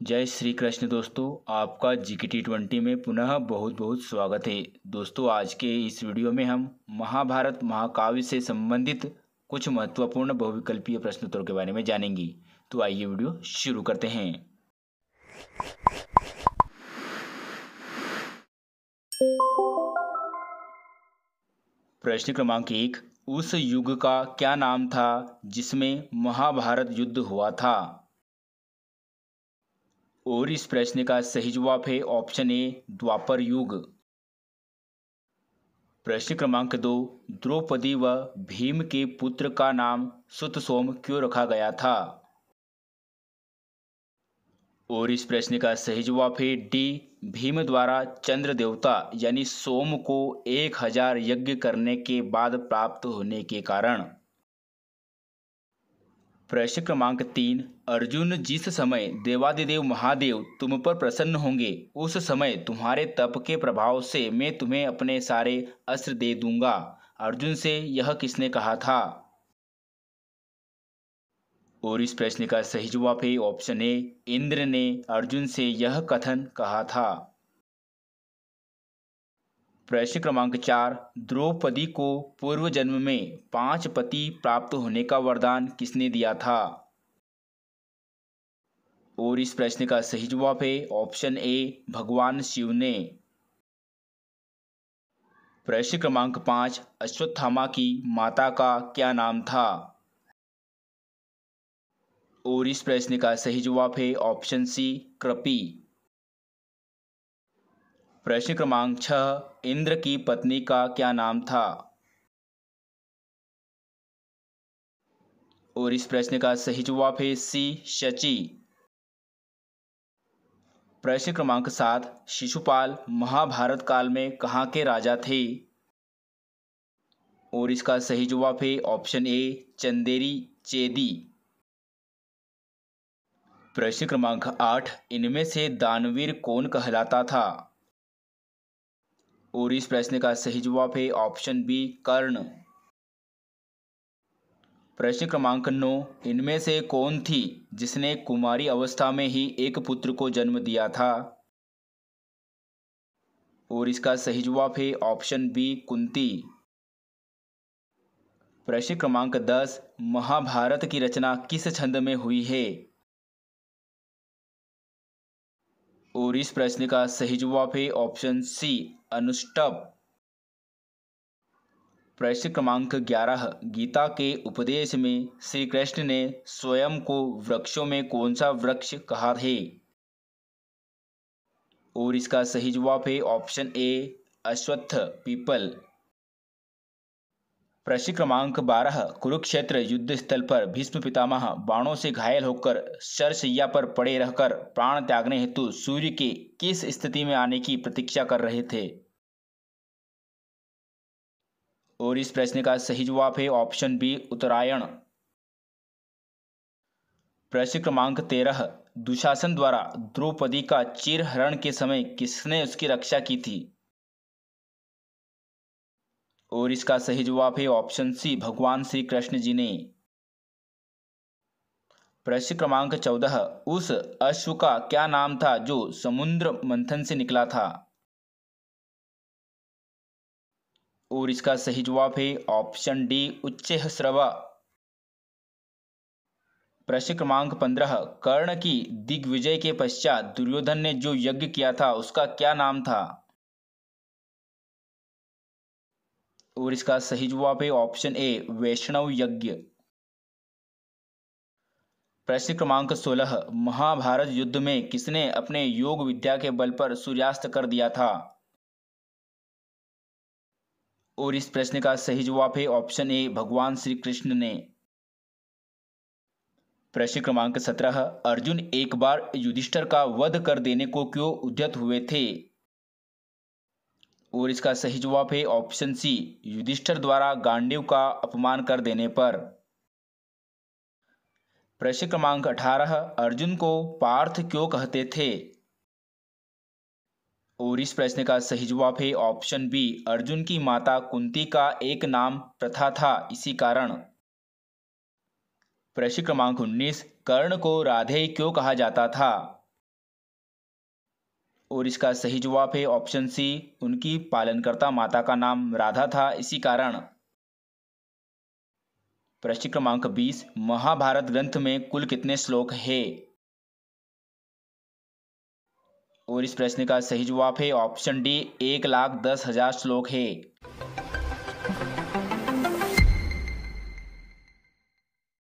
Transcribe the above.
जय श्री कृष्ण दोस्तों। आपका GK T20 में पुनः बहुत बहुत स्वागत है। दोस्तों, आज के इस वीडियो में हम महाभारत महाकाव्य से संबंधित कुछ महत्वपूर्ण बहुविकल्पीय प्रश्नोत्तरों के बारे में जानेंगे। तो आइए वीडियो शुरू करते हैं। प्रश्न क्रमांक 1, उस युग का क्या नाम था जिसमें महाभारत युद्ध हुआ था? और इस प्रश्न का सही जवाब है ऑप्शन ए, द्वापर युग। प्रश्न क्रमांक 2, द्रौपदी व भीम के पुत्र का नाम सुतसोम क्यों रखा गया था? और इस प्रश्न का सही जवाब है डी, भीम द्वारा चंद्र देवता यानी सोम को 1000 यज्ञ करने के बाद प्राप्त होने के कारण। प्रश्न क्रमांक 3, अर्जुन जिस समय देवादिदेव महादेव तुम पर प्रसन्न होंगे उस समय तुम्हारे तप के प्रभाव से मैं तुम्हें अपने सारे अस्त्र दे दूंगा, अर्जुन से यह किसने कहा था? और इस प्रश्न का सही जवाब है ऑप्शन ए, इंद्र ने अर्जुन से यह कथन कहा था। प्रश्न क्रमांक 4, द्रौपदी को पूर्व जन्म में 5 पति प्राप्त होने का वरदान किसने दिया था? और इस प्रश्न का सही जवाब है ऑप्शन ए, भगवान शिव ने। प्रश्न क्रमांक 5, अश्वत्थामा की माता का क्या नाम था? और इस प्रश्न का सही जवाब है ऑप्शन सी, कृपि। प्रश्न क्रमांक 6, इंद्र की पत्नी का क्या नाम था? और इस प्रश्न का सही जवाब है सी, शची। प्रश्न क्रमांक 7, शिशुपाल महाभारत काल में कहाँ के राजा थे? और इसका सही जवाब है ऑप्शन ए, चंदेरी चेदी। प्रश्न क्रमांक 8, इनमें से दानवीर कौन कहलाता था? और इस प्रश्न का सही जवाब है ऑप्शन बी, कर्ण। प्रश्न क्रमांक 9, इनमें से कौन थी जिसने कुमारी अवस्था में ही एक पुत्र को जन्म दिया था? और इसका सही जवाब है ऑप्शन बी, कुंती। प्रश्न क्रमांक 10, महाभारत की रचना किस छंद में हुई है? और इस प्रश्न का सही जवाब है ऑप्शन सी, अनुष्टुप। प्रश्न क्रमांक 11, गीता के उपदेश में श्री कृष्ण ने स्वयं को वृक्षों में कौन सा वृक्ष कहा है? और इसका सही जवाब है ऑप्शन ए, अश्वत्थ, पीपल। प्रश्न क्रमांक 12, कुरुक्षेत्र युद्ध स्थल पर भीष्म पितामह बाणों से घायल होकर शरशैया पर पड़े रहकर प्राण त्यागने हेतु सूर्य के किस स्थिति में आने की प्रतीक्षा कर रहे थे? और इस प्रश्न का सही जवाब है ऑप्शन बी, उत्तरायण। प्रश्न क्रमांक 13, दुशासन द्वारा द्रौपदी का चीरहरण के समय किसने उसकी रक्षा की थी? और इसका सही जवाब है ऑप्शन सी, भगवान श्री कृष्ण जी ने। प्रश्न क्रमांक 14, उस अश्व का क्या नाम था जो समुद्र मंथन से निकला था? और इसका सही जवाब है ऑप्शन डी, उच्चैःश्रवा। प्रश्न क्रमांक 15, कर्ण की दिग्विजय के पश्चात दुर्योधन ने जो यज्ञ किया था उसका क्या नाम था? और इसका सही जवाब है ऑप्शन ए, वैष्णव यज्ञ। प्रश्न क्रमांक 16, महाभारत युद्ध में किसने अपने योग विद्या के बल पर सूर्यास्त कर दिया था? और इस प्रश्न का सही जवाब है ऑप्शन ए, भगवान श्री कृष्ण ने। प्रश्न क्रमांक 17, अर्जुन एक बार युधिष्ठिर का वध कर देने को क्यों उद्यत हुए थे? और इसका सही जवाब है ऑप्शन सी, युधिष्ठिर द्वारा गांडीव का अपमान कर देने पर। प्रश्न क्रमांक 18, अर्जुन को पार्थ क्यों कहते थे? और इस प्रश्न का सही जवाब है ऑप्शन बी, अर्जुन की माता कुंती का एक नाम प्रथा था, इसी कारण। प्रश्न क्रमांक 19, कर्ण को राधेय क्यों कहा जाता था? और इसका सही जवाब है ऑप्शन सी, उनकी पालनकर्ता माता का नाम राधा था, इसी कारण। प्रश्न क्रमांक 20, महाभारत ग्रंथ में कुल कितने श्लोक है? और इस प्रश्न का सही जवाब है ऑप्शन डी, 1,10,000 श्लोक है।